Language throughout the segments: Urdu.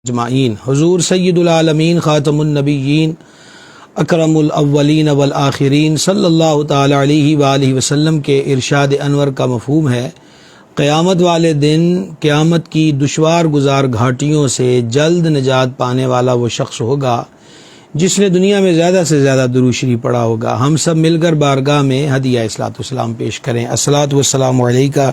اجمعین۔ حضور سید العالمین خاتم النبیین اکرم الاولین والآخرین صلی اللہ تعالی علیہ وآلہ وسلم کے ارشاد انور کا مفہوم ہے، قیامت والے دن قیامت کی دشوار گزار گھاٹیوں سے جلد نجات پانے والا وہ شخص ہوگا جس نے دنیا میں زیادہ سے زیادہ درود شریف پڑھا ہوگا۔ ہم سب مل کر بارگاہ میں ہدیہ اصلاۃ والسلام پیش کریں۔ الصلاۃ والسلام علیکہ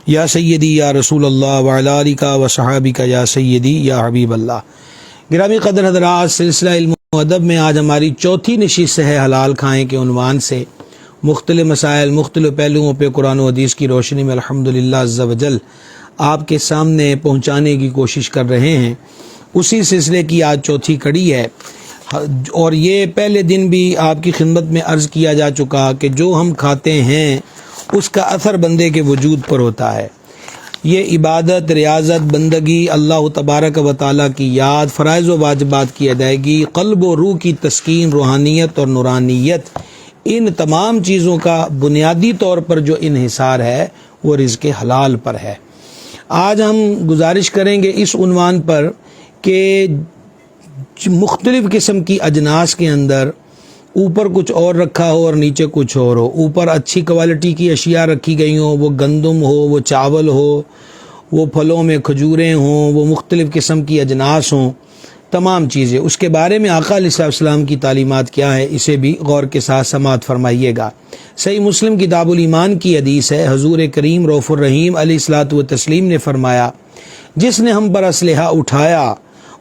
یا سیدی یا رسول اللہ وعلی آلک و صحابک یا سیدی یا حبیب اللہ۔ گرامی قدر حضرات، سلسلہ علم و ادب میں آج ہماری چوتھی نشست ہے حلال کھائیں کے عنوان سے مختلف مسائل مختلف پہلوؤں پہ قرآن و حدیث کی روشنی میں الحمدللہ عز و جل آپ کے سامنے پہنچانے کی کوشش کر رہے ہیں۔ اسی سلسلے کی آج چوتھی کڑی ہے، اور یہ پہلے دن بھی آپ کی خدمت میں عرض کیا جا چکا کہ جو ہم کھاتے ہیں اس کا اثر بندے کے وجود پر ہوتا ہے۔ یہ عبادت، ریاضت، بندگی، اللہ تبارک و تعالیٰ کی یاد، فرائض و واجبات کی ادائیگی، قلب و روح کی تسکین، روحانیت اور نورانیت، ان تمام چیزوں کا بنیادی طور پر جو انحصار ہے وہ رزق حلال پر ہے۔ آج ہم گزارش کریں گے اس عنوان پر کہ مختلف قسم کی اجناس کے اندر اوپر کچھ اور رکھا ہو اور نیچے کچھ اور ہو، اوپر اچھی کوالٹی کی اشیاء رکھی گئی ہوں، وہ گندم ہو، وہ چاول ہو، وہ پھلوں میں کھجوریں ہوں، وہ مختلف قسم کی اجناس ہوں، تمام چیزیں، اس کے بارے میں آقا علیہ السلام کی تعلیمات کیا ہے، اسے بھی غور کے ساتھ سماعت فرمائیے گا۔ صحیح مسلم کتاب الایمان کی حدیث ہے، حضور کریم رؤوف الرحیم علیہ الصلوۃ والتسلیم نے فرمایا، جس نے ہم پر اسلحہ اٹھایا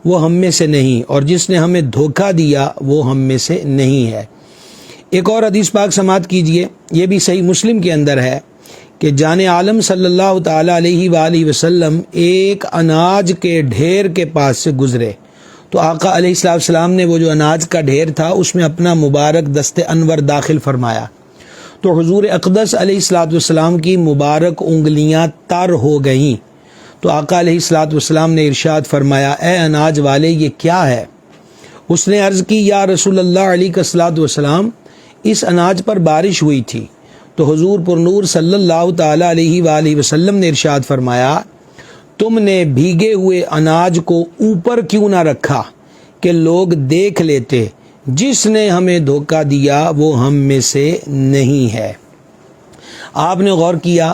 وہ ہم میں سے نہیں، اور جس نے ہمیں دھوکہ دیا وہ ہم میں سے نہیں ہے۔ ایک اور حدیث پاک سماعت کیجئے، یہ بھی صحیح مسلم کے اندر ہے کہ جان عالم صلی اللہ تعالی علیہ وآلہ وسلم ایک اناج کے ڈھیر کے پاس سے گزرے تو آقا علیہ السلام نے وہ جو اناج کا ڈھیر تھا اس میں اپنا مبارک دست انور داخل فرمایا تو حضور اقدس علیہ السلام کی مبارک انگلیاں تر ہو گئیں۔ تو آقا علیہ السلام نے ارشاد فرمایا، اے اناج والے یہ کیا ہے؟ اس نے عرض کی، یا رسول اللہ علیہ السلام، اس اناج پر بارش ہوئی تھی۔ تو حضور پر نور صلی اللہ تعالی علیہ وآلہ وسلم نے ارشاد فرمایا، تم نے بھیگے ہوئے اناج کو اوپر کیوں نہ رکھا کہ لوگ دیکھ لیتے، جس نے ہمیں دھوکہ دیا وہ ہم میں سے نہیں ہے۔ آپ نے غور کیا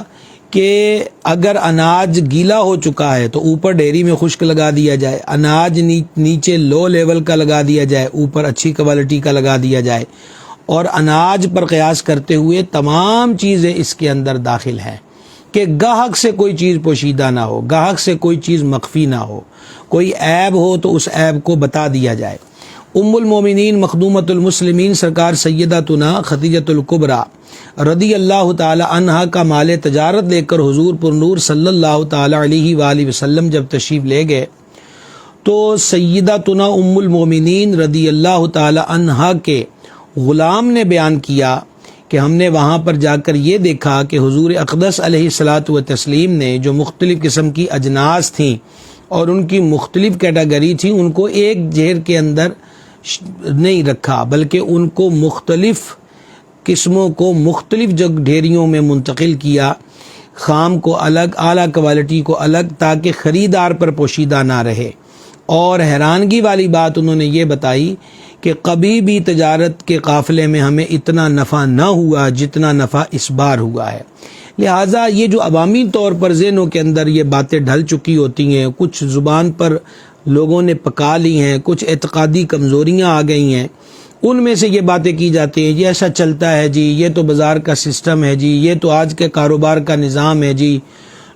کہ اگر اناج گیلا ہو چکا ہے تو اوپر ڈھیری میں خشک لگا دیا جائے، اناج نیچے لو لیول کا لگا دیا جائے، اوپر اچھی کوالٹی کا لگا دیا جائے، اور اناج پر قیاس کرتے ہوئے تمام چیزیں اس کے اندر داخل ہیں کہ گاہک سے کوئی چیز پوشیدہ نہ ہو، گاہک سے کوئی چیز مخفی نہ ہو، کوئی عیب ہو تو اس عیب کو بتا دیا جائے۔ ام المومنین مخدومۃ المسلمین سرکار سیدتنا خدیجۃ الکبریٰ رضی اللہ تعالی عنہا کا مال تجارت لے کر حضور پر نور صلی اللہ تعالی علیہ وآلہ وسلم جب تشریف لے گئے تو سیدتنا ام المومنین رضی اللہ تعالی عنہا کے غلام نے بیان کیا کہ ہم نے وہاں پر جا کر یہ دیکھا کہ حضور اقدس علیہ الصلوۃ والتسلیم نے جو مختلف قسم کی اجناس تھیں اور ان کی مختلف کیٹیگری تھی، ان کو ایک ڈھیر کے اندر نہیں رکھا بلکہ ان کو مختلف قسموں کو مختلف ڈھیریوں میں منتقل کیا، خام کو الگ، اعلیٰ کوالٹی کو الگ، تاکہ خریدار پر پوشیدہ نہ رہے۔ اور حیرانگی والی بات انہوں نے یہ بتائی کہ کبھی بھی تجارت کے قافلے میں ہمیں اتنا نفع نہ ہوا جتنا نفع اس بار ہوا ہے۔ لہٰذا یہ جو عوامی طور پر ذہنوں کے اندر یہ باتیں ڈھل چکی ہوتی ہیں، کچھ زبان پر لوگوں نے پکا لی ہیں، کچھ اعتقادی کمزوریاں آ گئی ہیں، ان میں سے یہ باتیں کی جاتی ہیں، یہ ایسا چلتا ہے جی، یہ تو بازار کا سسٹم ہے جی، یہ تو آج کے کاروبار کا نظام ہے جی،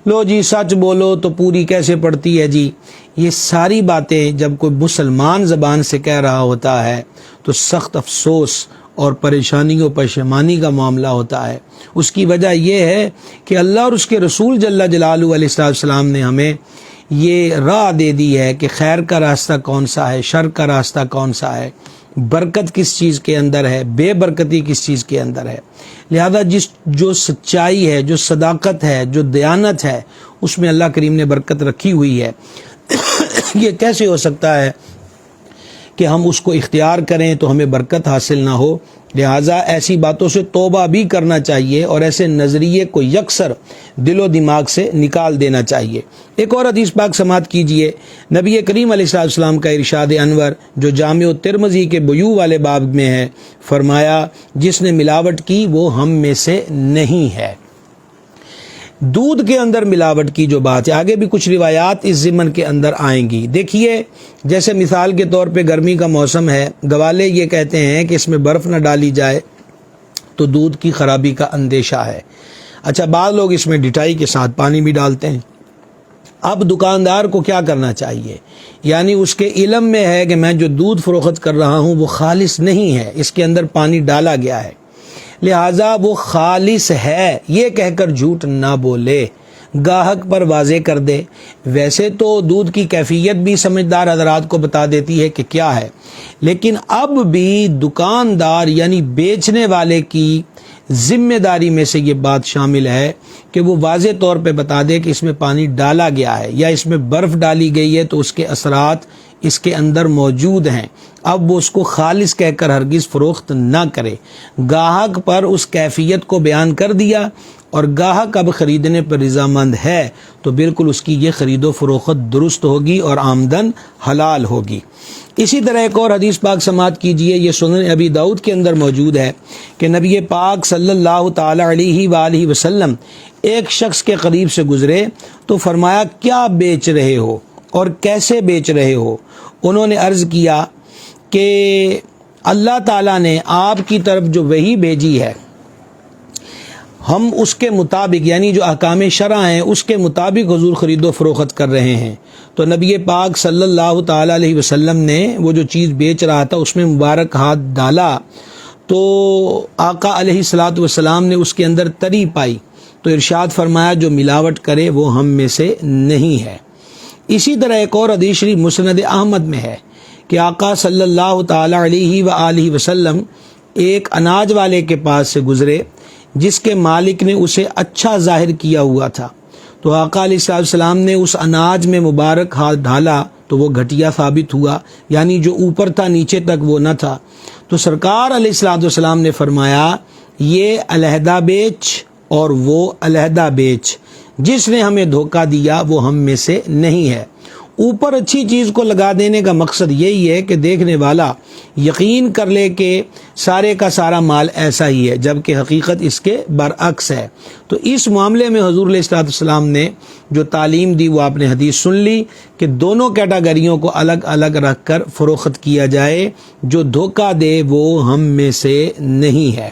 لو جی سچ بولو تو پوری کیسے پڑتی ہے جی۔ یہ ساری باتیں جب کوئی مسلمان زبان سے کہہ رہا ہوتا ہے تو سخت افسوس اور پریشانی و پشیمانی کا معاملہ ہوتا ہے۔ اس کی وجہ یہ ہے کہ اللہ اور اس کے رسول جل جلالہ علیہ السلام نے ہمیں یہ راہ دے دی ہے کہ خیر کا راستہ کون سا ہے، شر کا راستہ کون سا ہے، برکت کس چیز کے اندر ہے، بے برکتی کس چیز کے اندر ہے۔ لہذا جو سچائی ہے، جو صداقت ہے، جو دیانت ہے، اس میں اللہ کریم نے برکت رکھی ہوئی ہے۔ یہ کیسے ہو سکتا ہے کہ ہم اس کو اختیار کریں تو ہمیں برکت حاصل نہ ہو؟ لہٰذا ایسی باتوں سے توبہ بھی کرنا چاہیے اور ایسے نظریے کو یکسر دل و دماغ سے نکال دینا چاہیے۔ ایک اور حدیث پاک سماعت کیجئے، نبی کریم علیہ السلام کا ارشاد انور جو جامع ترمذی کے بیوع والے باب میں ہے، فرمایا جس نے ملاوٹ کی وہ ہم میں سے نہیں ہے۔ دودھ کے اندر ملاوٹ کی جو بات ہے، آگے بھی کچھ روایات اس ضمن کے اندر آئیں گی۔ دیکھیے، جیسے مثال کے طور پہ گرمی کا موسم ہے، گوالے یہ کہتے ہیں کہ اس میں برف نہ ڈالی جائے تو دودھ کی خرابی کا اندیشہ ہے۔ اچھا، بعض لوگ اس میں ڈٹائی کے ساتھ پانی بھی ڈالتے ہیں۔ اب دکاندار کو کیا کرنا چاہیے؟ یعنی اس کے علم میں ہے کہ میں جو دودھ فروخت کر رہا ہوں وہ خالص نہیں ہے، اس کے اندر پانی ڈالا گیا ہے، لہٰذا وہ خالص ہے یہ کہہ کر جھوٹ نہ بولے، گاہک پر واضح کر دے۔ ویسے تو دودھ کی کیفیت بھی سمجھدار حضرات کو بتا دیتی ہے کہ کیا ہے، لیکن اب بھی دکاندار یعنی بیچنے والے کی ذمہ داری میں سے یہ بات شامل ہے کہ وہ واضح طور پہ بتا دے کہ اس میں پانی ڈالا گیا ہے یا اس میں برف ڈالی گئی ہے تو اس کے اثرات اس کے اندر موجود ہیں۔ اب وہ اس کو خالص کہہ کر ہرگز فروخت نہ کرے۔ گاہک پر اس کیفیت کو بیان کر دیا اور گاہک اب خریدنے پر رضامند ہے تو بالکل اس کی یہ خرید و فروخت درست ہوگی اور آمدن حلال ہوگی۔ اسی طرح ایک اور حدیث پاک سماعت کیجئے، یہ سنن ابی داؤد کے اندر موجود ہے کہ نبی پاک صلی اللہ تعالی علیہ وآلہ وسلم ایک شخص کے قریب سے گزرے تو فرمایا کیا بیچ رہے ہو اور کیسے بیچ رہے ہو؟ انہوں نے عرض کیا کہ اللہ تعالیٰ نے آپ کی طرف جو وحی بھیجی ہے ہم اس کے مطابق یعنی جو احکام شرع ہیں اس کے مطابق حضور خرید و فروخت کر رہے ہیں۔ تو نبی پاک صلی اللہ تعالی علیہ وسلم نے وہ جو چیز بیچ رہا تھا اس میں مبارک ہاتھ ڈالا تو آقا علیہ الصلاۃ والسلام نے اس کے اندر تری پائی تو ارشاد فرمایا جو ملاوٹ کرے وہ ہم میں سے نہیں ہے۔ اسی طرح ایک اور حدیث شریف مسند احمد میں ہے کہ آقا صلی اللہ تعالی علیہ وآلہ وسلم ایک اناج والے کے پاس سے گزرے جس کے مالک نے اسے اچھا ظاہر کیا ہوا تھا، تو آقا علیہ السلام نے اس اناج میں مبارک ہاتھ ڈالا تو وہ گھٹیا ثابت ہوا، یعنی جو اوپر تھا نیچے تک وہ نہ تھا۔ تو سرکار علیہ السلام نے فرمایا یہ علیحدہ بیچ اور وہ علیحدہ بیچ، جس نے ہمیں دھوکہ دیا وہ ہم میں سے نہیں ہے۔ اوپر اچھی چیز کو لگا دینے کا مقصد یہی ہے کہ دیکھنے والا یقین کر لے کہ سارے کا سارا مال ایسا ہی ہے، جبکہ حقیقت اس کے برعکس ہے۔ تو اس معاملے میں حضور علیہ السلام نے جو تعلیم دی وہ آپ نے حدیث سن لی کہ دونوں کیٹاگریوں کو الگ الگ رکھ کر فروخت کیا جائے، جو دھوکہ دے وہ ہم میں سے نہیں ہے۔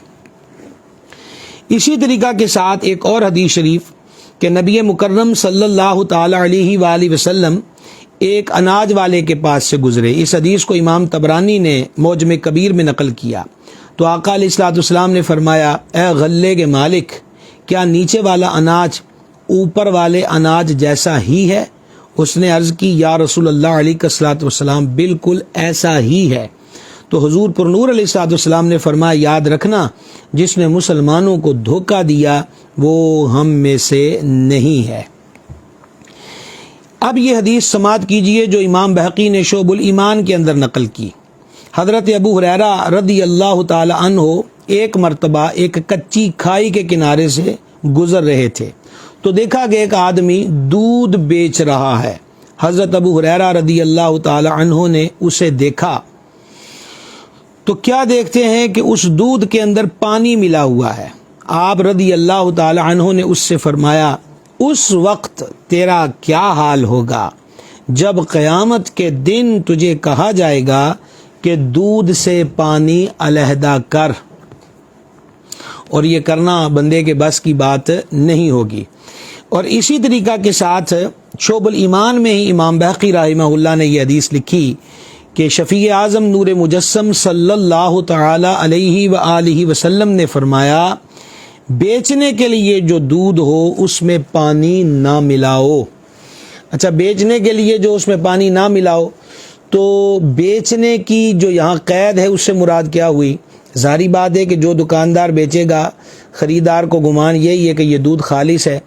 اسی طریقہ کے ساتھ ایک اور حدیث شریف کہ نبی مکرم صلی اللہ تعالی علیہ وآلہ وسلم ایک اناج والے کے پاس سے گزرے۔ اس حدیث کو امام طبرانی نے معجم کبیر میں نقل کیا تو آقا علیہ السلام نے فرمایا اے غلے کے مالک، کیا نیچے والا اناج اوپر والے اناج جیسا ہی ہے؟ اس نے عرض کی یا رسول اللہ علیہ الصلوۃ والسلام بالکل ایسا ہی ہے۔ تو حضور پر نور علیہ السلام نے فرمایا یاد رکھنا جس نے مسلمانوں کو دھوکہ دیا وہ ہم میں سے نہیں ہے۔ اب یہ حدیث سماعت کیجئے جو امام بہقی نے شعب الایمان کے اندر نقل کی۔ حضرت ابو ہریرہ رضی اللہ تعالی عنہ ایک مرتبہ ایک کچی کھائی کے کنارے سے گزر رہے تھے تو دیکھا کہ ایک آدمی دودھ بیچ رہا ہے۔ حضرت ابو ہریرہ رضی اللہ تعالی عنہ نے اسے دیکھا تو کیا دیکھتے ہیں کہ اس دودھ کے اندر پانی ملا ہوا ہے۔ آپ رضی اللہ تعالی عنہ نے اس سے فرمایا اس وقت تیرا کیا حال ہوگا جب قیامت کے دن تجھے کہا جائے گا کہ دودھ سے پانی علیحدہ کر، اور یہ کرنا بندے کے بس کی بات نہیں ہوگی۔ اور اسی طریقہ کے ساتھ شعب الایمان میں ہی امام بہقی رحمہ اللہ نے یہ حدیث لکھی کہ شفیع اعظم نور مجسم صلی اللہ تعالی علیہ وآلہ وسلم نے فرمایا بیچنے کے لیے جو دودھ ہو اس میں پانی نہ ملاؤ۔ اچھا، بیچنے کے لیے جو اس میں پانی نہ ملاؤ، تو بیچنے کی جو یہاں قید ہے اس سے مراد کیا ہوئی؟ ظاہری بات ہے کہ جو دکاندار بیچے گا خریدار کو گمان یہی ہے کہ یہ دودھ خالص ہے۔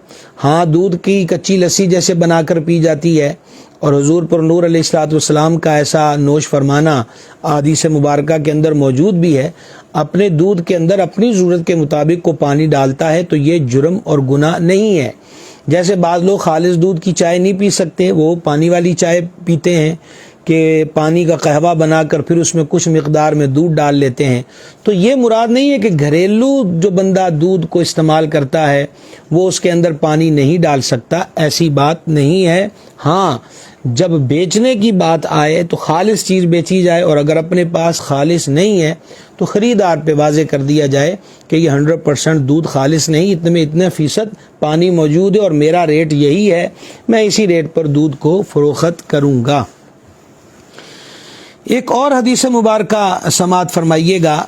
ہاں، دودھ کی کچی لسی جیسے بنا کر پی جاتی ہے اور حضور پر نور علیہ الصلوۃ والسلام کا ایسا نوش فرمانا احادیث مبارکہ کے اندر موجود بھی ہے، اپنے دودھ کے اندر اپنی ضرورت کے مطابق کو پانی ڈالتا ہے تو یہ جرم اور گناہ نہیں ہے۔ جیسے بعض لوگ خالص دودھ کی چائے نہیں پی سکتے، وہ پانی والی چائے پیتے ہیں کہ پانی کا قہوہ بنا کر پھر اس میں کچھ مقدار میں دودھ ڈال لیتے ہیں، تو یہ مراد نہیں ہے کہ گھریلو جو بندہ دودھ کو استعمال کرتا ہے وہ اس کے اندر پانی نہیں ڈال سکتا، ایسی بات نہیں ہے۔ ہاں، جب بیچنے کی بات آئے تو خالص چیز بیچی جائے، اور اگر اپنے پاس خالص نہیں ہے تو خریدار پہ واضح کر دیا جائے کہ یہ 100% دودھ خالص نہیں، اتنے فیصد پانی موجود ہے اور میرا ریٹ یہی ہے، میں اسی ریٹ پر دودھ کو فروخت کروں گا۔ ایک اور حدیث مبارکہ سماعت فرمائیے گا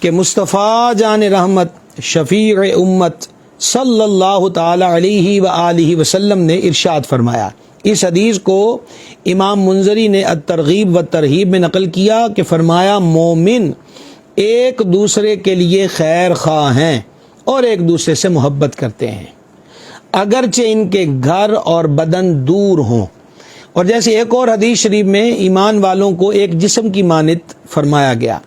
کہ مصطفیٰ جان رحمت شفیع امت صلی اللہ تعالی علیہ وآلہ وسلم نے ارشاد فرمایا۔ اس حدیث کو امام منذری نے الترغیب و ترہیب میں نقل کیا کہ فرمایا مومن ایک دوسرے کے لیے خیر خواہ ہیں اور ایک دوسرے سے محبت کرتے ہیں، اگرچہ ان کے گھر اور بدن دور ہوں۔ اور جیسے ایک اور حدیث شریف میں ایمان والوں کو ایک جسم کی مانند فرمایا گیا،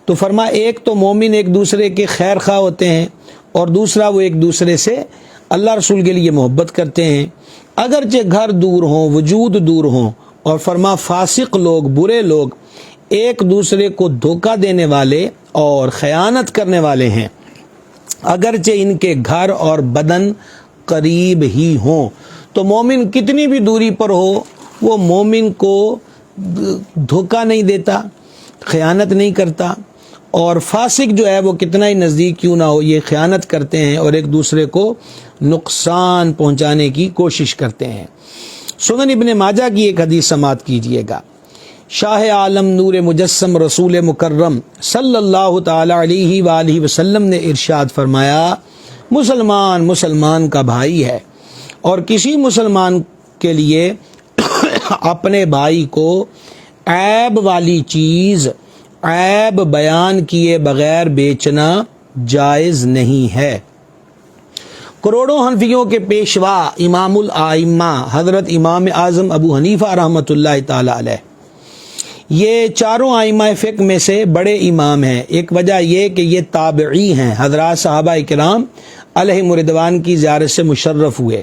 تو فرمایا ایک تو مومن ایک دوسرے کے خیر خواہ ہوتے ہیں اور دوسرا وہ ایک دوسرے سے اللہ رسول کے لیے محبت کرتے ہیں، اگرچہ گھر دور ہوں، وجود دور ہوں۔ اور فرما فاسق لوگ، برے لوگ ایک دوسرے کو دھوکہ دینے والے اور خیانت کرنے والے ہیں، اگرچہ ان کے گھر اور بدن قریب ہی ہوں۔ تو مومن کتنی بھی دوری پر ہو وہ مومن کو دھوکہ نہیں دیتا، خیانت نہیں کرتا، اور فاسق جو ہے وہ کتنا ہی نزدیک کیوں نہ ہو یہ خیانت کرتے ہیں اور ایک دوسرے کو نقصان پہنچانے کی کوشش کرتے ہیں۔ سنن ابن ماجہ کی ایک حدیث سماعت کیجئے گا۔ شاہ عالم نور مجسم رسول مکرم صلی اللہ تعالی علیہ وآلہ وسلم نے ارشاد فرمایا، مسلمان کا بھائی ہے، اور کسی مسلمان کے لیے اپنے بھائی کو عیب والی چیز عیب بیان کیے بغیر بیچنا جائز نہیں ہے۔ کروڑوں حنفیوں کے پیشوا امام الائمہ حضرت امام اعظم ابو حنیفہ رحمۃ اللہ تعالی علیہ، یہ چاروں ائمہ فقہ میں سے بڑے امام ہیں۔ ایک وجہ یہ کہ یہ تابعی ہیں، حضرات صحابہ کرام علیہم رضوان کی زیارت سے مشرف ہوئے۔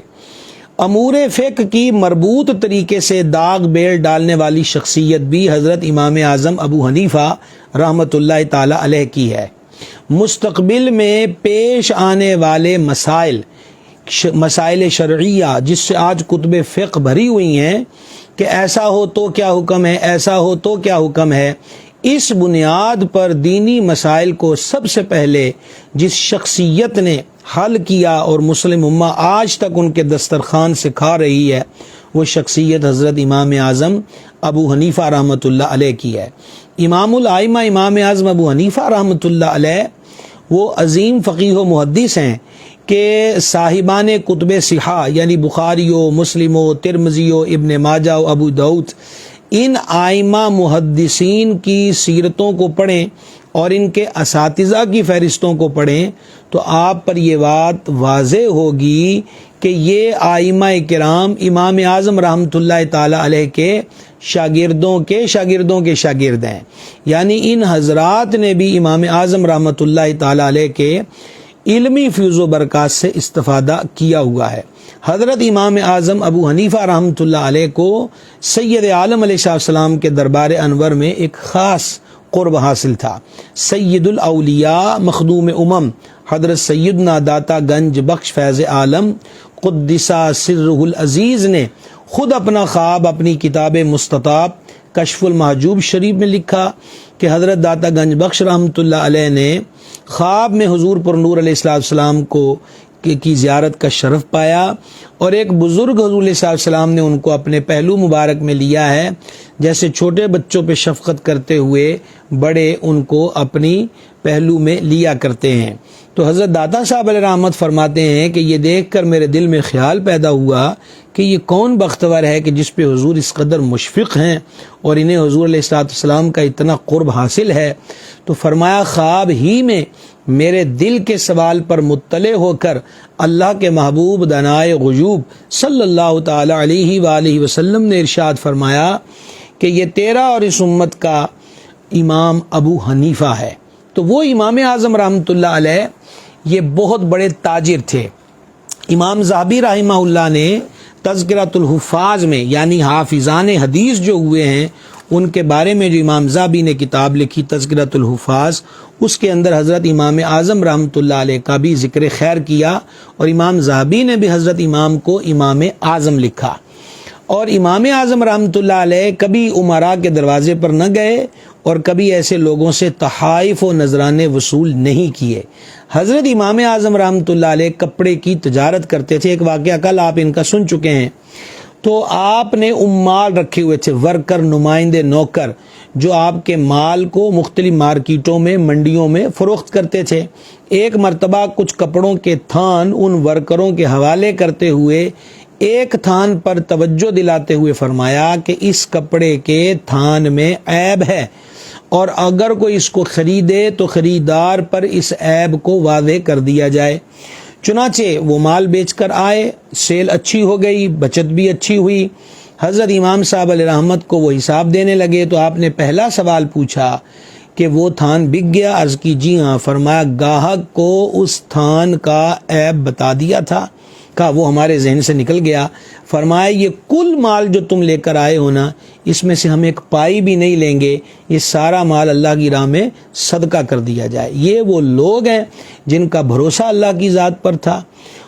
امور فقہ کی مربوط طریقے سے داغ بیل ڈالنے والی شخصیت بھی حضرت امام اعظم ابو حنیفہ رحمۃ اللہ تعالی علیہ کی ہے۔ مستقبل میں پیش آنے والے مسائل شرعیہ جس سے آج کتب فقہ بھری ہوئی ہیں کہ ایسا ہو تو کیا حکم ہے، ایسا ہو تو کیا حکم ہے، اس بنیاد پر دینی مسائل کو سب سے پہلے جس شخصیت نے حل کیا اور مسلم امہ آج تک ان کے دسترخوان سے کھا رہی ہے، وہ شخصیت حضرت امام اعظم ابو حنیفہ رحمۃ اللہ علیہ کی ہے۔ امام الائمہ امام اعظم ابو حنیفہ رحمۃ اللہ علیہ وہ عظیم فقیہ و محدث ہیں کہ صاحبان کتب صحاح یعنی بخاری و مسلم و ترمذی و ابن ماجہ و ابو داؤد، ان ائمہ محدثین کی سیرتوں کو پڑھیں اور ان کے اساتذہ کی فہرستوں کو پڑھیں تو آپ پر یہ بات واضح ہوگی کہ یہ ائمہ کرام امام اعظم رحمۃ اللہ تعالی علیہ کے شاگردوں کے شاگرد ہیں، یعنی ان حضرات نے بھی امام اعظم رحمۃ اللہ تعالی علیہ کے علمی فیض و برکات سے استفادہ کیا ہوا ہے۔ حضرت امام اعظم ابو حنیفہ رحمۃ اللہ علیہ کو سید عالم علیہ السلام کے دربار انور میں ایک خاص قرب حاصل تھا۔ سید الاولیاء مخدوم امم حضرت سیدنا داتا گنج بخش فیض عالم قدسہ سرہ العزیز نے خود اپنا خواب اپنی کتاب مستطاب کشف المحجوب شریف میں لکھا کہ حضرت داتا گنج بخش رحمۃ اللہ علیہ نے خواب میں حضور پر نور علیہ السلام کی زیارت کا شرف پایا، اور ایک بزرگ حضور علیہ السلام نے ان کو اپنے پہلو مبارک میں لیا ہے، جیسے چھوٹے بچوں پہ شفقت کرتے ہوئے بڑے ان کو اپنی پہلو میں لیا کرتے ہیں۔ تو حضرت داتا صاحب علیہ رحمت فرماتے ہیں کہ یہ دیکھ کر میرے دل میں خیال پیدا ہوا کہ یہ کون بختور ہے کہ جس پہ حضور اس قدر مشفق ہیں اور انہیں حضور علیہ السلام کا اتنا قرب حاصل ہے۔ تو فرمایا خواب ہی میں میرے دل کے سوال پر مطلع ہو کر اللہ کے محبوب دانائے غیوب صلی اللہ تعالی علیہ وآلہ وسلم نے ارشاد فرمایا کہ یہ تیرا اور اس امت کا امام ابو حنیفہ ہے۔ تو وہ امام اعظم رحمۃ اللہ علیہ یہ بہت بڑے تاجر تھے۔ امام ذہبی رحمہ اللہ نے تذکرۃ الحفاظ میں، یعنی حافظان حدیث جو ہوئے ہیں ان کے بارے میں جو امام ذہبی نے کتاب لکھی تذکرۃ الحفاظ، اس کے اندر حضرت امام اعظم رحمۃ اللہ علیہ کا بھی ذکر خیر کیا، اور امام ذہبی نے بھی حضرت امام کو امام اعظم لکھا۔ اور امام اعظم رحمۃ اللہ علیہ کبھی امراء کے دروازے پر نہ گئے اور کبھی ایسے لوگوں سے تحائف و نذرانے وصول نہیں کیے۔ حضرت امام اعظم رحمۃ اللہ علیہ کپڑے کی تجارت کرتے تھے۔ ایک واقعہ کل آپ ان کا سن چکے ہیں۔ تو آپ نے مال رکھے ہوئے تھے، ورکر، نمائندے، نوکر، جو آپ کے مال کو مختلف مارکیٹوں میں، منڈیوں میں فروخت کرتے تھے۔ ایک مرتبہ کچھ کپڑوں کے تھان ان ورکروں کے حوالے کرتے ہوئے ایک تھان پر توجہ دلاتے ہوئے فرمایا کہ اس کپڑے کے تھان میں عیب ہے، اور اگر کوئی اس کو خریدے تو خریدار پر اس عیب کو واضح کر دیا جائے۔ چنانچہ وہ مال بیچ کر آئے، سیل اچھی ہو گئی، بچت بھی اچھی ہوئی۔ حضرت امام صاحب علیہ رحمت کو وہ حساب دینے لگے تو آپ نے پہلا سوال پوچھا کہ وہ تھان بک گیا؟ عرض کی جی ہاں۔ فرمایا گاہک کو اس تھان کا عیب بتا دیا تھا؟ کہا وہ ہمارے ذہن سے نکل گیا۔ فرمایا یہ کل مال جو تم لے کر آئے ہو نا، اس میں سے ہم ایک پائی بھی نہیں لیں گے، یہ سارا مال اللہ کی راہ میں صدقہ کر دیا جائے۔ یہ وہ لوگ ہیں جن کا بھروسہ اللہ کی ذات پر تھا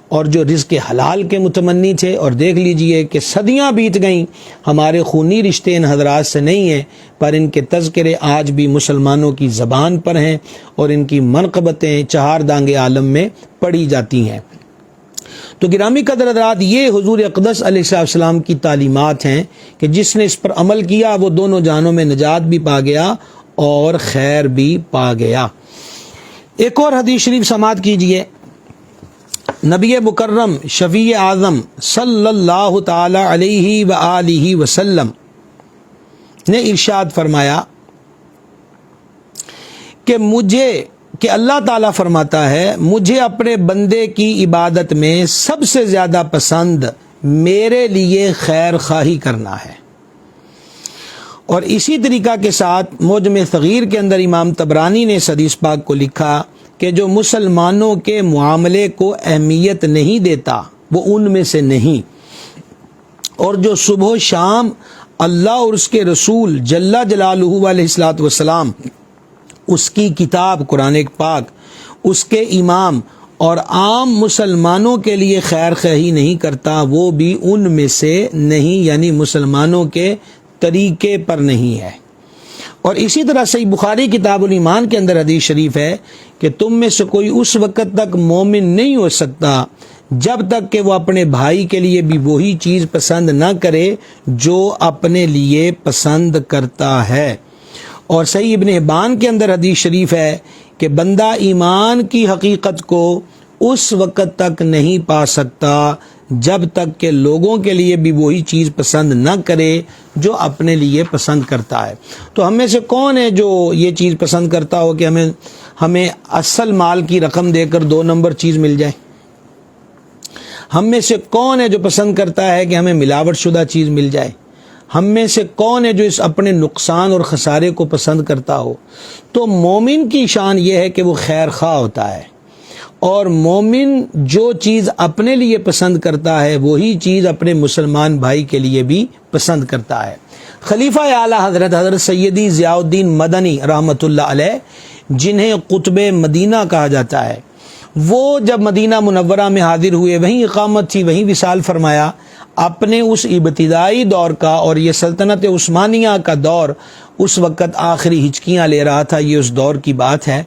اور جو رزق حلال کے متمنی تھے۔ اور دیکھ لیجئے کہ صدیاں بیت گئیں، ہمارے خونی رشتے ان حضرات سے نہیں ہیں، پر ان کے تذکرے آج بھی مسلمانوں کی زبان پر ہیں اور ان کی منقبتیں چہار دانگ عالم میں پڑھی جاتی ہیں۔ تو گرامی قدر حضرات، یہ حضور اقدس علیہ السلام کی تعلیمات ہیں کہ جس نے اس پر عمل کیا وہ دونوں جہانوں میں نجات بھی پا گیا اور خیر بھی پا گیا۔ ایک اور حدیث شریف سماعت کیجئے۔ نبی مکرم شفیع اعظم صلی اللہ تعالی علیہ وآلہ وسلم نے ارشاد فرمایا کہ اللہ تعالیٰ فرماتا ہے مجھے اپنے بندے کی عبادت میں سب سے زیادہ پسند میرے لیے خیر خواہی کرنا ہے۔ اور اسی طریقہ کے ساتھ معجم صغیر کے اندر امام طبرانی نے اس حدیث پاک کو لکھا کہ جو مسلمانوں کے معاملے کو اہمیت نہیں دیتا وہ ان میں سے نہیں، اور جو صبح و شام اللہ اور اس کے رسول جل جلالہ علیہ الصلوۃ والسلام، اس کی کتاب قرآن پاک، اس کے امام اور عام مسلمانوں کے لیے خیر خواہی نہیں کرتا، وہ بھی ان میں سے نہیں، یعنی مسلمانوں کے طریقے پر نہیں ہے۔ اور اسی طرح صحیح بخاری کتاب الایمان کے اندر حدیث شریف ہے کہ تم میں سے کوئی اس وقت تک مومن نہیں ہو سکتا جب تک کہ وہ اپنے بھائی کے لیے بھی وہی چیز پسند نہ کرے جو اپنے لیے پسند کرتا ہے۔ اور صحیح ابن حبان کے اندر حدیث شریف ہے کہ بندہ ایمان کی حقیقت کو اس وقت تک نہیں پا سکتا جب تک کہ لوگوں کے لیے بھی وہی چیز پسند نہ کرے جو اپنے لیے پسند کرتا ہے۔ تو ہم میں سے کون ہے جو یہ چیز پسند کرتا ہو کہ ہمیں اصل مال کی رقم دے کر 2 نمبر چیز مل جائے؟ ہم میں سے کون ہے جو پسند کرتا ہے کہ ہمیں ملاوٹ شدہ چیز مل جائے؟ ہم میں سے کون ہے جو اس اپنے نقصان اور خسارے کو پسند کرتا ہو؟ تو مومن کی شان یہ ہے کہ وہ خیر خواہ ہوتا ہے، اور مومن جو چیز اپنے لیے پسند کرتا ہے وہی چیز اپنے مسلمان بھائی کے لیے بھی پسند کرتا ہے۔ خلیفہ اعلیٰ حضرت سیدی ضیاء الدین مدنی رحمۃ اللہ علیہ، جنہیں قطب مدینہ کہا جاتا ہے، وہ جب مدینہ منورہ میں حاضر ہوئے، وہیں اقامت تھی، وہیں وصال فرمایا، اپنے اس ابتدائی دور کا، اور یہ سلطنت عثمانیہ کا دور اس وقت آخری ہچکیاں لے رہا تھا، یہ اس دور کی بات ہے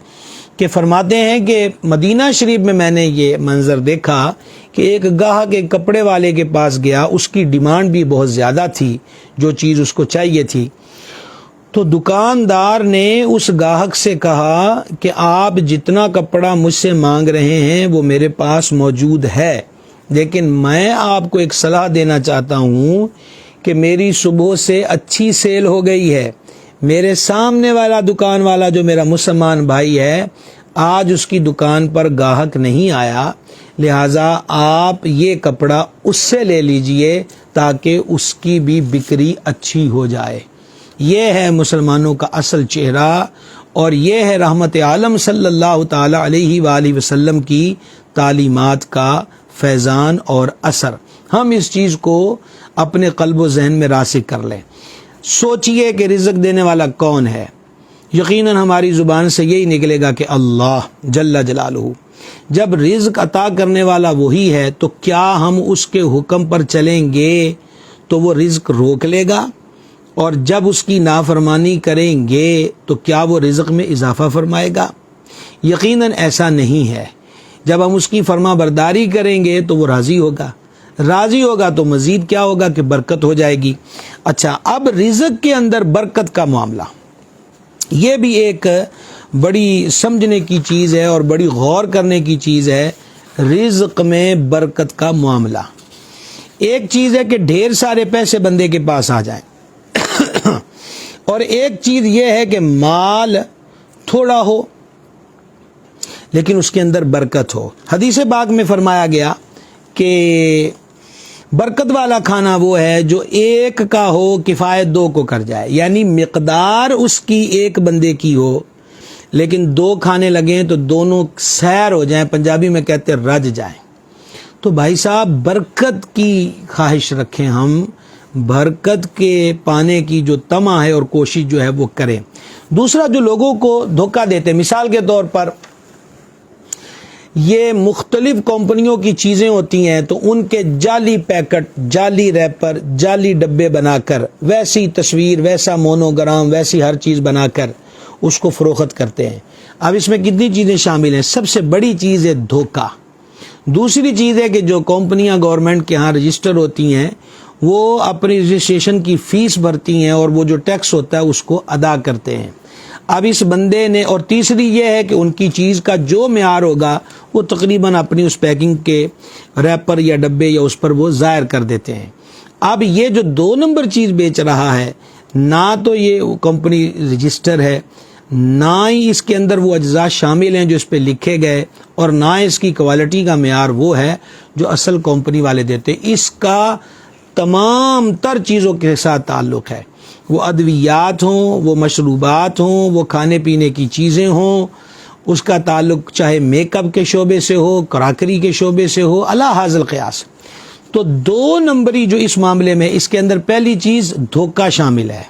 کہ فرماتے ہیں کہ مدینہ شریف میں میں نے یہ منظر دیکھا کہ ایک گاہک ایک کپڑے والے کے پاس گیا، اس کی ڈیمانڈ بھی بہت زیادہ تھی، جو چیز اس کو چاہیے تھی، تو دکاندار نے اس گاہک سے کہا کہ آپ جتنا کپڑا مجھ سے مانگ رہے ہیں وہ میرے پاس موجود ہے، لیکن میں آپ کو ایک صلاح دینا چاہتا ہوں کہ میری صبح سے اچھی سیل ہو گئی ہے، میرے سامنے والا دکان والا جو میرا مسلمان بھائی ہے آج اس کی دکان پر گاہک نہیں آیا، لہٰذا آپ یہ کپڑا اس سے لے لیجئے تاکہ اس کی بھی بکری اچھی ہو جائے۔ یہ ہے مسلمانوں کا اصل چہرہ، اور یہ ہے رحمت عالم صلی اللہ تعالی علیہ وآلہ وسلم کی تعلیمات کا فیضان اور اثر۔ ہم اس چیز کو اپنے قلب و ذہن میں راسخ کر لیں۔ سوچئے کہ رزق دینے والا کون ہے؟ یقیناً ہماری زبان سے یہی نکلے گا کہ اللہ جل جلالہ۔ جب رزق عطا کرنے والا وہی ہے تو کیا ہم اس کے حکم پر چلیں گے تو وہ رزق روک لے گا، اور جب اس کی نافرمانی کریں گے تو کیا وہ رزق میں اضافہ فرمائے گا؟ یقیناً ایسا نہیں ہے۔ جب ہم اس کی فرما برداری کریں گے تو وہ راضی ہوگا تو مزید کیا ہوگا کہ برکت ہو جائے گی۔ اچھا، اب رزق کے اندر برکت کا معاملہ، یہ بھی ایک بڑی سمجھنے کی چیز ہے اور بڑی غور کرنے کی چیز ہے۔ رزق میں برکت کا معاملہ، ایک چیز ہے کہ ڈھیر سارے پیسے بندے کے پاس آ جائیں، اور ایک چیز یہ ہے کہ مال تھوڑا ہو لیکن اس کے اندر برکت ہو۔ حدیث پاک میں فرمایا گیا کہ برکت والا کھانا وہ ہے جو ایک کا ہو کفایت دو کو کر جائے، یعنی مقدار اس کی ایک بندے کی ہو لیکن دو کھانے لگیں تو دونوں سیر ہو جائیں، پنجابی میں کہتے ہیں رج جائیں۔ تو بھائی صاحب برکت کی خواہش رکھیں، ہم برکت کے پانے کی جو طمع ہے اور کوشش جو ہے وہ کریں۔ دوسرا، جو لوگوں کو دھوکہ دیتے، مثال کے طور پر یہ مختلف کمپنیوں کی چیزیں ہوتی ہیں تو ان کے جعلی پیکٹ، جعلی ریپر، جعلی ڈبے بنا کر، ویسی تصویر، ویسا مونوگرام، ویسی ہر چیز بنا کر اس کو فروخت کرتے ہیں۔ اب اس میں کتنی چیزیں شامل ہیں؟ سب سے بڑی چیز ہے دھوکہ۔ دوسری چیز ہے کہ جو کمپنیاں گورنمنٹ کے ہاں رجسٹر ہوتی ہیں وہ اپنی رجسٹریشن کی فیس بھرتی ہیں اور وہ جو ٹیکس ہوتا ہے اس کو ادا کرتے ہیں۔ اب اس بندے نے، اور تیسری یہ ہے کہ ان کی چیز کا جو معیار ہوگا وہ تقریباً اپنی اس پیکنگ کے ریپر یا ڈبے یا اس پر وہ ظاہر کر دیتے ہیں۔ اب یہ جو 2 نمبر چیز بیچ رہا ہے، نہ تو یہ کمپنی رجسٹر ہے، نہ ہی اس کے اندر وہ اجزاء شامل ہیں جو اس پہ لکھے گئے، اور نہ اس کی کوالٹی کا معیار وہ ہے جو اصل کمپنی والے دیتے۔ اس کا تمام تر چیزوں کے ساتھ تعلق ہے، وہ ادویات ہوں، وہ مشروبات ہوں، وہ کھانے پینے کی چیزیں ہوں، اس کا تعلق چاہے میک اپ کے شعبے سے ہو، کراکری کے شعبے سے ہو، الی حاصل قیاس۔ تو 2 نمبری جو اس معاملے میں، اس کے اندر پہلی چیز دھوکہ شامل ہے۔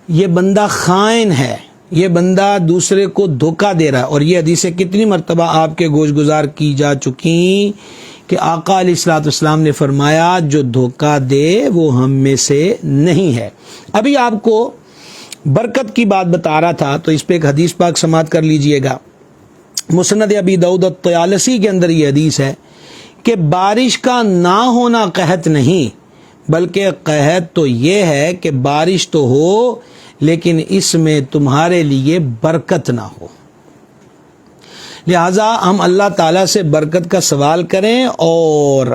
یہ بندہ خائن ہے، یہ بندہ دوسرے کو دھوکہ دے رہا ہے، اور یہ حدیثیں کتنی مرتبہ آپ کے گوش گزار کی جا چکی کہ آقا علیہ الصلوۃ والسلام نے فرمایا جو دھوکہ دے وہ ہم میں سے نہیں ہے۔ ابھی آپ کو برکت کی بات بتا رہا تھا تو اس پہ ایک حدیث پاک سماعت کر لیجئے گا۔ مسند ابی داؤد الطیالسی کے اندر یہ حدیث ہے کہ بارش کا نہ ہونا قحط نہیں، بلکہ قحط تو یہ ہے کہ بارش تو ہو لیکن اس میں تمہارے لیے برکت نہ ہو۔ لہٰذا ہم اللہ تعالیٰ سے برکت کا سوال کریں، اور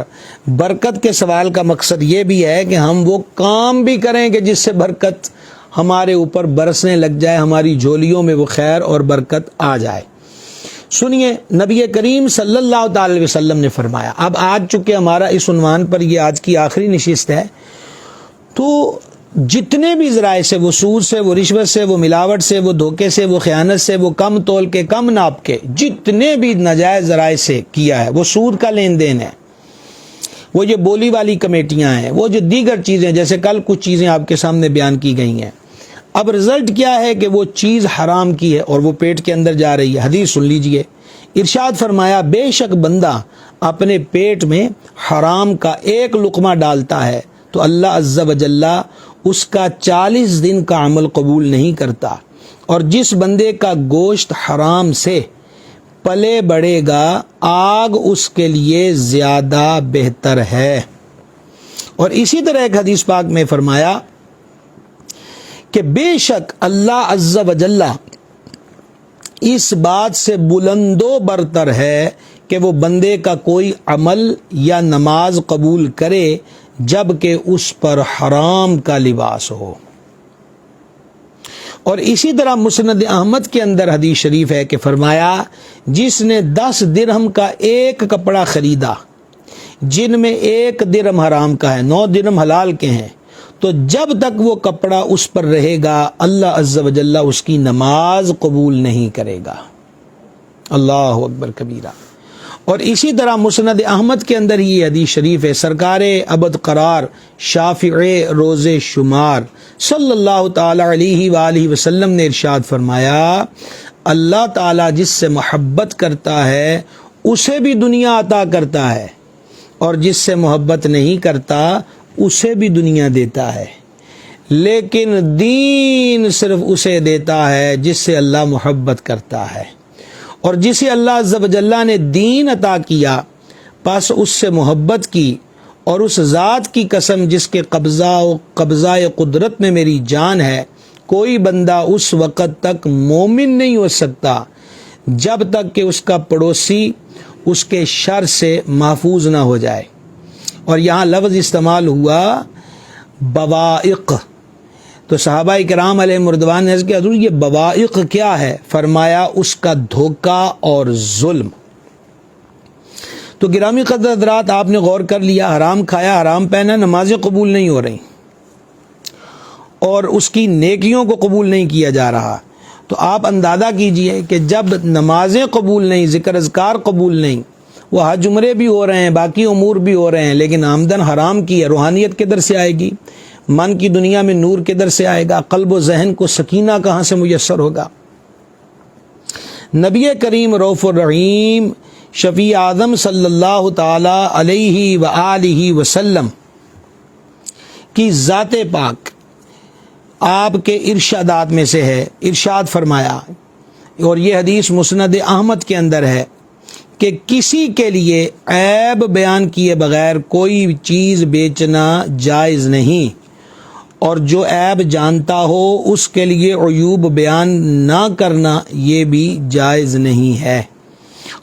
برکت کے سوال کا مقصد یہ بھی ہے کہ ہم وہ کام بھی کریں کہ جس سے برکت ہمارے اوپر برسنے لگ جائے، ہماری جھولیوں میں وہ خیر اور برکت آ جائے۔ سنیے، نبی کریم صلی اللہ تعالی علیہ وسلم نے فرمایا، اب آج چونکہ ہمارا اس عنوان پر یہ آج کی آخری نشست ہے، تو جتنے بھی ذرائع سے، وہ سود سے، وہ رشوت سے، وہ ملاوٹ سے، وہ دھوکے سے، وہ خیانت سے، وہ کم تول کے، کم ناپ کے، جتنے بھی ناجائز ذرائع سے کیا ہے، وہ سود کا لین دین ہے، وہ یہ بولی والی کمیٹیاں ہیں، وہ جو دیگر چیزیں، جیسے کل کچھ چیزیں آپ کے سامنے بیان کی گئی ہیں۔ اب رزلٹ کیا ہے کہ وہ چیز حرام کی ہے اور وہ پیٹ کے اندر جا رہی ہے۔ حدیث سن لیجئے، ارشاد فرمایا، بے شک بندہ اپنے پیٹ میں حرام کا ایک لقمہ ڈالتا ہے تو اللہ عز و جل اس کا 40 دن کا عمل قبول نہیں کرتا، اور جس بندے کا گوشت حرام سے پلے بڑھے گا آگ اس کے لیے زیادہ بہتر ہے۔ اور اسی طرح ایک حدیث پاک میں فرمایا کہ بے شک اللہ عز و جل اس بات سے بلند و برتر ہے کہ وہ بندے کا کوئی عمل یا نماز قبول کرے جب کہ اس پر حرام کا لباس ہو۔ اور اسی طرح مسند احمد کے اندر حدیث شریف ہے کہ فرمایا جس نے 10 درہم کا ایک کپڑا خریدا جن میں 1 درہم حرام کا ہے، 9 درہم حلال کے ہیں، تو جب تک وہ کپڑا اس پر رہے گا اللہ عز و جل اس کی نماز قبول نہیں کرے گا۔ اللہ اکبر کبیرہ۔ اور اسی طرح مسند احمد کے اندر یہ حدیث شریف ہے، سرکار ابد قرار شافع روز شمار صلی اللہ تعالی علیہ وآلہ وسلم نے ارشاد فرمایا اللہ تعالی جس سے محبت کرتا ہے اسے بھی دنیا عطا کرتا ہے، اور جس سے محبت نہیں کرتا اسے بھی دنیا دیتا ہے، لیکن دین صرف اسے دیتا ہے جس سے اللہ محبت کرتا ہے، اور جسے اللہ عز و جل نے دین عطا کیا پس اس سے محبت کی، اور اس ذات کی قسم جس کے قبضہ قدرت میں میری جان ہے، کوئی بندہ اس وقت تک مومن نہیں ہو سکتا جب تک کہ اس کا پڑوسی اس کے شر سے محفوظ نہ ہو جائے۔ اور یہاں لفظ استعمال ہوا بوائق، تو صحابہ کرام علیہ مردوان نے عرض کیا حضور یہ بوائق کیا ہے؟ فرمایا اس کا دھوکہ اور ظلم۔ تو گرامی قدر حضرات آپ نے غور کر لیا، حرام کھایا، حرام پہنا، نمازیں قبول نہیں ہو رہی اور اس کی نیکیوں کو قبول نہیں کیا جا رہا، تو آپ اندازہ کیجئے کہ جب نمازیں قبول نہیں، ذکر اذکار قبول نہیں، وہ حج عمرے بھی ہو رہے ہیں، باقی امور بھی ہو رہے ہیں، لیکن آمدن حرام کی ہے، روحانیت کدھر سے آئے گی؟ من کی دنیا میں نور کدھر سے آئے گا؟ قلب و ذہن کو سکینہ کہاں سے میسر ہوگا؟ نبی کریم رؤوف الرحیم شفیع اعظم صلی اللہ تعالی علیہ وآلہ وسلم کی ذات پاک آپ کے ارشادات میں سے ہے، ارشاد فرمایا، اور یہ حدیث مسند احمد کے اندر ہے کہ کسی کے لیے عیب بیان کیے بغیر کوئی چیز بیچنا جائز نہیں، اور جو عیب جانتا ہو اس کے لیے عیوب بیان نہ کرنا یہ بھی جائز نہیں ہے۔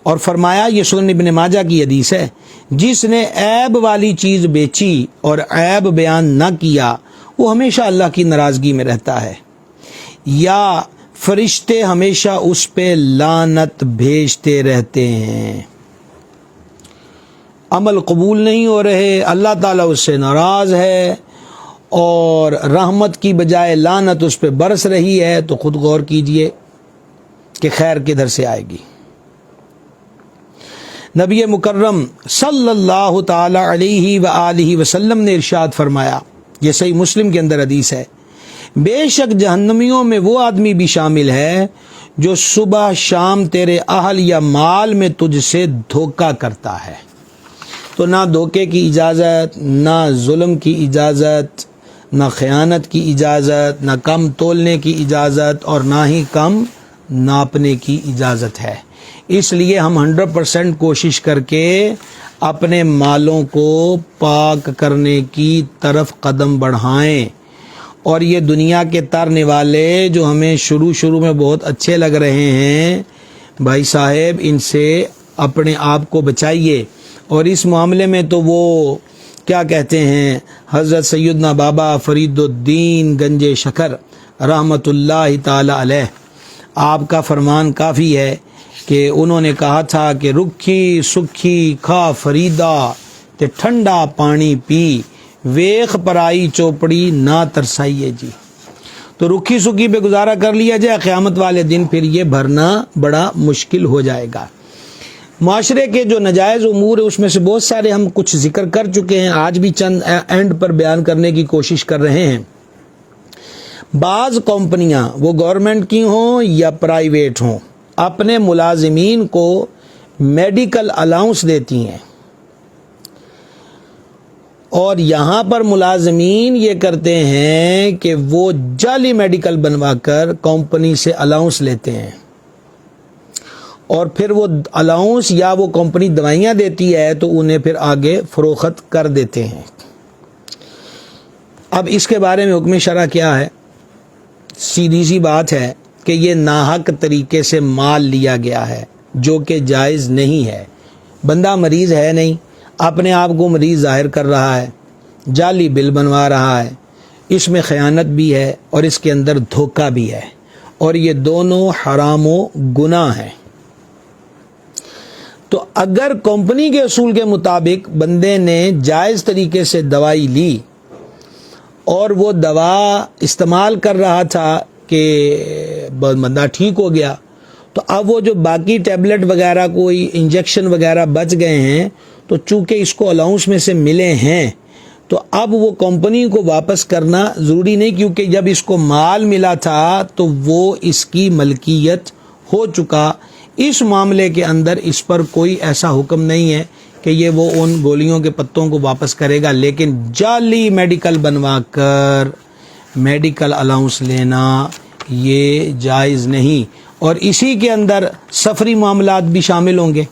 اور فرمایا یہ سنن ابن ماجہ کی حدیث ہے، جس نے عیب والی چیز بیچی اور عیب بیان نہ کیا وہ ہمیشہ اللہ کی ناراضگی میں رہتا ہے، یا فرشتے ہمیشہ اس پہ لعنت بھیجتے رہتے ہیں۔ عمل قبول نہیں ہو رہے، اللہ تعالیٰ اس سے ناراض ہے، اور رحمت کی بجائے لعنت اس پہ برس رہی ہے، تو خود غور کیجئے کہ خیر کدھر سے آئے گی۔ نبی مکرم صلی اللہ تعالی علیہ وآلہ وسلم نے ارشاد فرمایا، یہ صحیح مسلم کے اندر حدیث ہے، بے شک جہنمیوں میں وہ آدمی بھی شامل ہے جو صبح شام تیرے اہل یا مال میں تجھ سے دھوکہ کرتا ہے۔ تو نہ دھوکے کی اجازت، نہ ظلم کی اجازت، نہ خیانت کی اجازت، نہ کم تولنے کی اجازت، اور نہ ہی کم ناپنے کی اجازت ہے۔ اس لیے ہم 100% کوشش کر کے اپنے مالوں کو پاک کرنے کی طرف قدم بڑھائیں، اور یہ دنیا کے ترنے والے جو ہمیں شروع میں بہت اچھے لگ رہے ہیں بھائی صاحب، ان سے اپنے آپ کو بچائیے۔ اور اس معاملے میں تو وہ کیا کہتے ہیں، حضرت سیدنا بابا فرید الدین گنج شکر رحمت اللہ تعالی علیہ، آپ کا فرمان کافی ہے کہ انہوں نے کہا تھا کہ رکھی سکھی کھا فریدا تے ٹھنڈا پانی پی، ویخ پرائی چوپڑی نہ ترسائیے جی۔ تو رکھی سکھی پہ گزارا کر لیا جائے، قیامت والے دن پھر یہ بھرنا بڑا مشکل ہو جائے گا۔ معاشرے کے جو ناجائز امور ہیں اس میں سے بہت سارے ہم کچھ ذکر کر چکے ہیں، آج بھی چند اینڈ پر بیان کرنے کی کوشش کر رہے ہیں۔ بعض کمپنیاں وہ گورنمنٹ کی ہوں یا پرائیویٹ ہوں اپنے ملازمین کو میڈیکل الاؤنس دیتی ہیں، اور یہاں پر ملازمین یہ کرتے ہیں کہ وہ جعلی میڈیکل بنوا کر کمپنی سے الاؤنس لیتے ہیں، اور پھر وہ الاؤنس یا وہ کمپنی دوائیاں دیتی ہے تو انہیں پھر آگے فروخت کر دیتے ہیں۔ اب اس کے بارے میں حکم شرع کیا ہے؟ سیدھی سی بات ہے کہ یہ ناحق طریقے سے مال لیا گیا ہے جو کہ جائز نہیں ہے۔ بندہ مریض ہے نہیں، اپنے آپ کو مریض ظاہر کر رہا ہے، جعلی بل بنوا رہا ہے، اس میں خیانت بھی ہے اور اس کے اندر دھوکہ بھی ہے، اور یہ دونوں حرام و گناہ ہیں۔ تو اگر کمپنی کے اصول کے مطابق بندے نے جائز طریقے سے دوائی لی اور وہ دوا استعمال کر رہا تھا کہ بندہ ٹھیک ہو گیا، تو اب وہ جو باقی ٹیبلٹ وغیرہ کوئی انجیکشن وغیرہ بچ گئے ہیں تو چونکہ اس کو الاؤنس میں سے ملے ہیں تو اب وہ کمپنی کو واپس کرنا ضروری نہیں، کیونکہ جب اس کو مال ملا تھا تو وہ اس کی ملکیت ہو چکا۔ اس معاملے کے اندر اس پر کوئی ایسا حکم نہیں ہے کہ یہ وہ ان گولیوں کے پتوں کو واپس کرے گا، لیکن جعلی میڈیکل بنوا کر میڈیکل الاؤنس لینا یہ جائز نہیں۔ اور اسی کے اندر سفری معاملات بھی شامل ہوں گے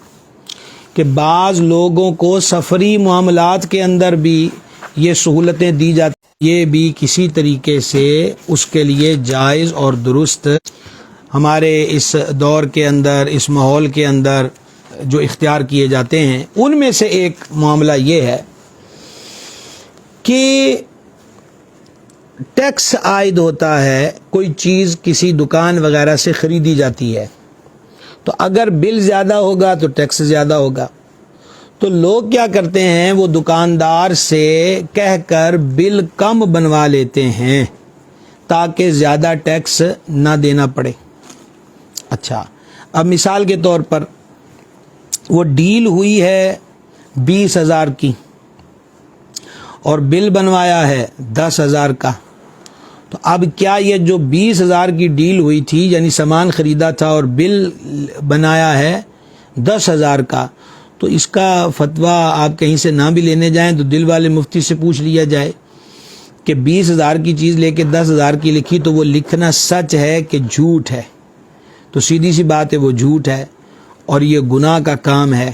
کہ بعض لوگوں کو سفری معاملات کے اندر بھی یہ سہولتیں دی جاتی، یہ بھی کسی طریقے سے اس کے لیے جائز اور درست ہمارے اس دور کے اندر، اس ماحول کے اندر جو اختیار کیے جاتے ہیں۔ ان میں سے ایک معاملہ یہ ہے کہ ٹیکس عائد ہوتا ہے، کوئی چیز کسی دکان وغیرہ سے خریدی جاتی ہے تو اگر بل زیادہ ہوگا تو ٹیکس زیادہ ہوگا، تو لوگ کیا کرتے ہیں، وہ دکاندار سے کہہ کر بل کم بنوا لیتے ہیں تاکہ زیادہ ٹیکس نہ دینا پڑے۔ اچھا، اب مثال کے طور پر وہ ڈیل ہوئی ہے 20,000 کی اور بل بنوایا ہے 10,000 کا، تو اب کیا یہ جو 20,000 کی ڈیل ہوئی تھی یعنی سامان خریدا تھا اور بل بنایا ہے 10,000 کا، تو اس کا فتویٰ آپ کہیں سے نہ بھی لینے جائیں تو دل والے مفتی سے پوچھ لیا جائے کہ 20,000 کی چیز لے کے 10,000 کی لکھی تو وہ لکھنا سچ ہے کہ جھوٹ ہے، تو سیدھی سی بات ہے وہ جھوٹ ہے اور یہ گناہ کا کام ہے۔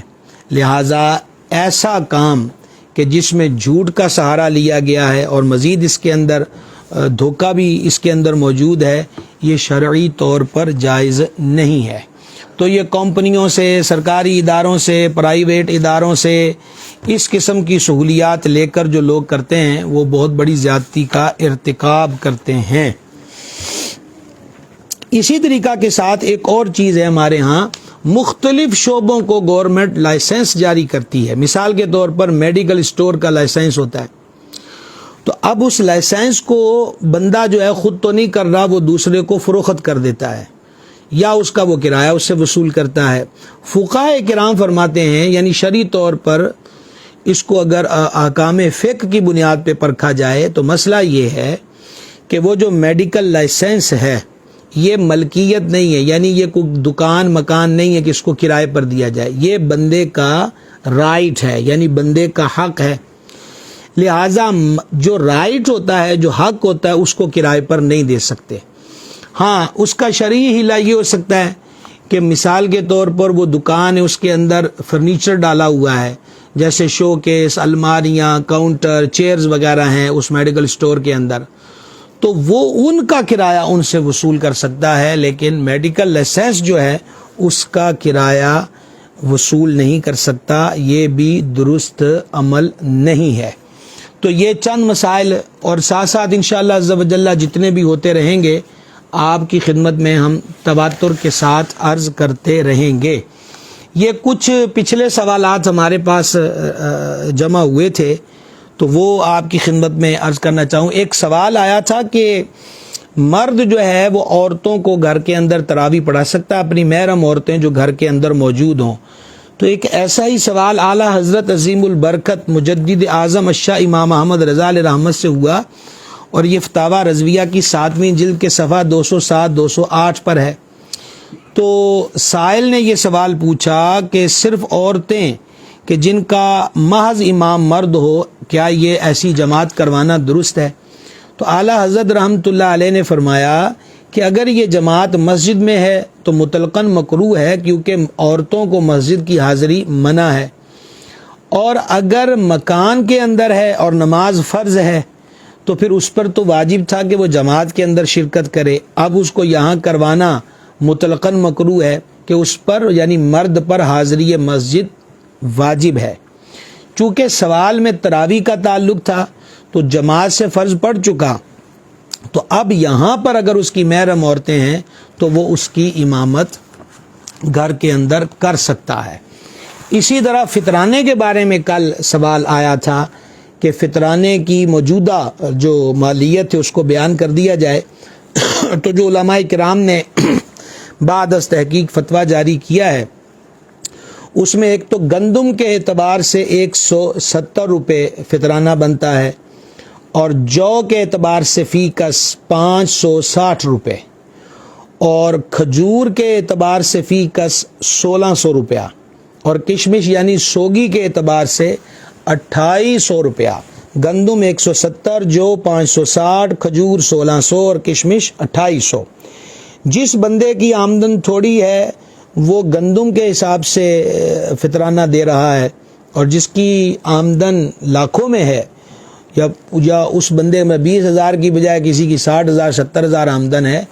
لہٰذا ایسا کام کہ جس میں جھوٹ کا سہارا لیا گیا ہے اور مزید اس کے اندر دھوکہ بھی اس کے اندر موجود ہے، یہ شرعی طور پر جائز نہیں ہے۔ تو یہ کمپنیوں سے، سرکاری اداروں سے، پرائیویٹ اداروں سے اس قسم کی سہولیات لے کر جو لوگ کرتے ہیں وہ بہت بڑی زیادتی کا ارتکاب کرتے ہیں۔ اسی طریقہ کے ساتھ ایک اور چیز ہے ہمارے ہاں، مختلف شعبوں کو گورنمنٹ لائسنس جاری کرتی ہے۔ مثال کے طور پر میڈیکل اسٹور کا لائسنس ہوتا ہے، تو اب اس لائسنس کو بندہ جو ہے خود تو نہیں کر رہا، وہ دوسرے کو فروخت کر دیتا ہے یا اس کا وہ کرایہ اس سے وصول کرتا ہے۔ فقہاء کرام فرماتے ہیں یعنی شرعی طور پر اس کو اگر احکام فقہ کی بنیاد پہ پرکھا جائے تو مسئلہ یہ ہے کہ وہ جو میڈیکل لائسنس ہے یہ ملکیت نہیں ہے، یعنی یہ کوئی دکان مکان نہیں ہے کہ اس کو کرائے پر دیا جائے، یہ بندے کا رائٹ ہے، یعنی بندے کا حق ہے۔ لہٰذا جو رائٹ ہوتا ہے، جو حق ہوتا ہے، اس کو کرائے پر نہیں دے سکتے۔ ہاں، اس کا شرعی ہلا یہ ہو سکتا ہے کہ مثال کے طور پر وہ دکان ہے، اس کے اندر فرنیچر ڈالا ہوا ہے، جیسے شو کیس، الماریاں، کاؤنٹر، چیئرز وغیرہ ہیں اس میڈیکل اسٹور کے اندر، تو وہ ان کا کرایہ ان سے وصول کر سکتا ہے، لیکن میڈیکل لائسنس جو ہے اس کا کرایہ وصول نہیں کر سکتا۔ یہ بھی درست عمل نہیں ہے۔ تو یہ چند مسائل اور ساتھ ساتھ انشاءاللہ عز و جل جتنے بھی ہوتے رہیں گے آپ کی خدمت میں ہم تواتر کے ساتھ عرض کرتے رہیں گے۔ یہ کچھ پچھلے سوالات ہمارے پاس جمع ہوئے تھے تو وہ آپ کی خدمت میں عرض کرنا چاہوں۔ ایک سوال آیا تھا کہ مرد جو ہے وہ عورتوں کو گھر کے اندر تراویح پڑھا سکتا ہے، اپنی محرم عورتیں جو گھر کے اندر موجود ہوں؟ تو ایک ایسا ہی سوال اعلیٰ حضرت عظیم البرکت مجدد اعظم الشاہ امام احمد رضا علیہ رحمت سے ہوا، اور یہ فتاوی رضویہ کی 7ویں جلد کے صفحہ 207-208 پر ہے۔ تو سائل نے یہ سوال پوچھا کہ صرف عورتیں کہ جن کا محض امام مرد ہو، کیا یہ ایسی جماعت کروانا درست ہے؟ تو اعلیٰ حضرت رحمۃ اللہ علیہ نے فرمایا کہ اگر یہ جماعت مسجد میں ہے تو مطلقاً مکروہ ہے، کیونکہ عورتوں کو مسجد کی حاضری منع ہے، اور اگر مکان کے اندر ہے اور نماز فرض ہے تو پھر اس پر تو واجب تھا کہ وہ جماعت کے اندر شرکت کرے. اب اس کو یہاں کروانا مطلقاً مکروہ ہے کہ اس پر یعنی مرد پر حاضری مسجد واجب ہے. چونکہ سوال میں تراویح کا تعلق تھا تو جماعت سے فرض پڑ چکا، تو اب یہاں پر اگر اس کی محرم عورتیں ہیں تو وہ اس کی امامت گھر کے اندر کر سکتا ہے. اسی طرح فطرانے کے بارے میں کل سوال آیا تھا کہ فطرانے کی موجودہ جو مالیت ہے اس کو بیان کر دیا جائے. تو جو علماء کرام نے بعد از تحقیق فتویٰ جاری کیا ہے اس میں ایک تو گندم کے اعتبار سے 170 روپے فطرانہ بنتا ہے، اور جو کے اعتبار سے فی کس 560 روپے، اور کھجور کے اعتبار سے فی کس 1600 روپیہ، اور کشمش یعنی سوگی کے اعتبار سے 2800 روپیہ. گندم 170، جو 560، کھجور 1600 اور کشمش 2800. جس بندے کی آمدن تھوڑی ہے وہ گندم کے حساب سے فطرانہ دے رہا ہے، اور جس کی آمدن لاکھوں میں ہے یا اس بندے میں 20,000 کی بجائے کسی کی 60,000 70,000 آمدن ہے،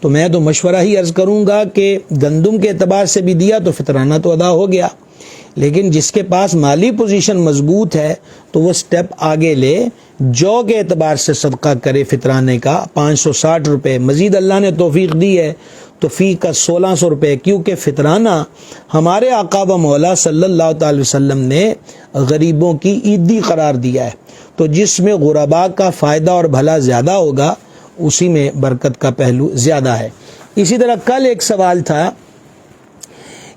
تو میں تو مشورہ ہی عرض کروں گا کہ گندم کے اعتبار سے بھی دیا تو فطرانہ تو ادا ہو گیا. لیکن جس کے پاس مالی پوزیشن مضبوط ہے تو وہ سٹیپ آگے لے، جو کے اعتبار سے صدقہ کرے فطرانے کا 560 روپے. مزید اللہ نے توفیق دی ہے تو فی کا 1600 روپے، کیونکہ فطرانہ ہمارے آقا و مولا صلی اللہ تعالی وسلم نے غریبوں کی عیدی قرار دیا ہے. تو جس میں غرباء کا فائدہ اور بھلا زیادہ ہوگا اسی میں برکت کا پہلو زیادہ ہے. اسی طرح کل ایک سوال تھا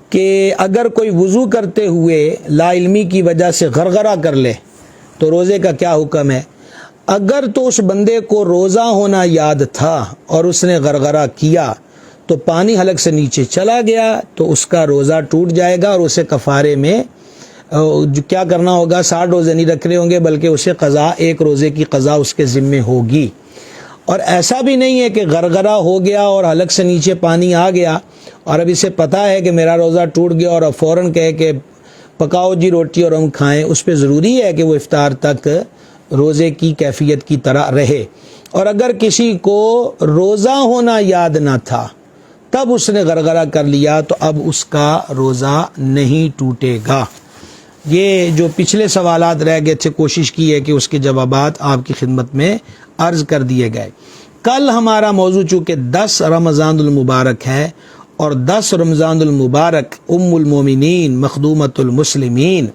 کہ اگر کوئی وضو کرتے ہوئے لا علمی کی وجہ سے غرغرہ کر لے تو روزے کا کیا حکم ہے؟ اگر تو اس بندے کو روزہ ہونا یاد تھا اور اس نے غرغرہ کیا تو پانی حلق سے نیچے چلا گیا تو اس کا روزہ ٹوٹ جائے گا، اور اسے کفارے میں کیا کرنا ہوگا؟ 60 روزے نہیں رکھنے ہوں گے، بلکہ اسے قضا، ایک روزے کی قضا اس کے ذمے ہوگی. اور ایسا بھی نہیں ہے کہ غرغرہ ہو گیا اور حلق سے نیچے پانی آ گیا اور اب اسے پتہ ہے کہ میرا روزہ ٹوٹ گیا اور اب فوراً کہے کہ پکاؤ جی روٹی اور ہم کھائیں. اس پہ ضروری ہے کہ وہ افطار تک روزے کی کیفیت کی طرح رہے. اور اگر کسی کو روزہ ہونا یاد نہ تھا تب اس نے غرغرہ کر لیا تو اب اس کا روزہ نہیں ٹوٹے گا. یہ جو پچھلے سوالات رہ گئے تھے کوشش کی ہے کہ اس کے جوابات آپ کی خدمت میں عرض کر دیے گئے. کل ہمارا موضوع چونکہ 10 رمضان المبارک ہے، اور 10 رمضان المبارک ام المومنین مخدومۃ المسلمین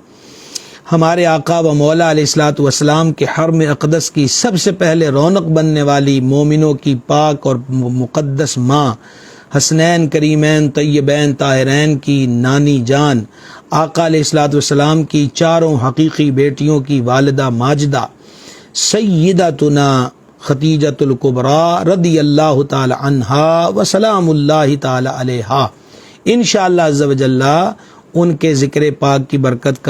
ہمارے آقا و مولا علیہ الصلوۃ والسلام کے حرم اقدس کی سب سے پہلے رونق بننے والی مومنوں کی پاک اور مقدس ماں، حسنین کریمین طیبین طاہرین کی نانی جان، آقا علیہ الصلوۃ والسلام کی چاروں حقیقی بیٹیوں کی والدہ ماجدہ سیدتنا خدیجۃ الکبریٰ رضی اللہ تعالی عنہا و سلام اللہ تعالی علیہا. انشاءاللہ عز و جل ان کے ذکر پاک کی برکت کا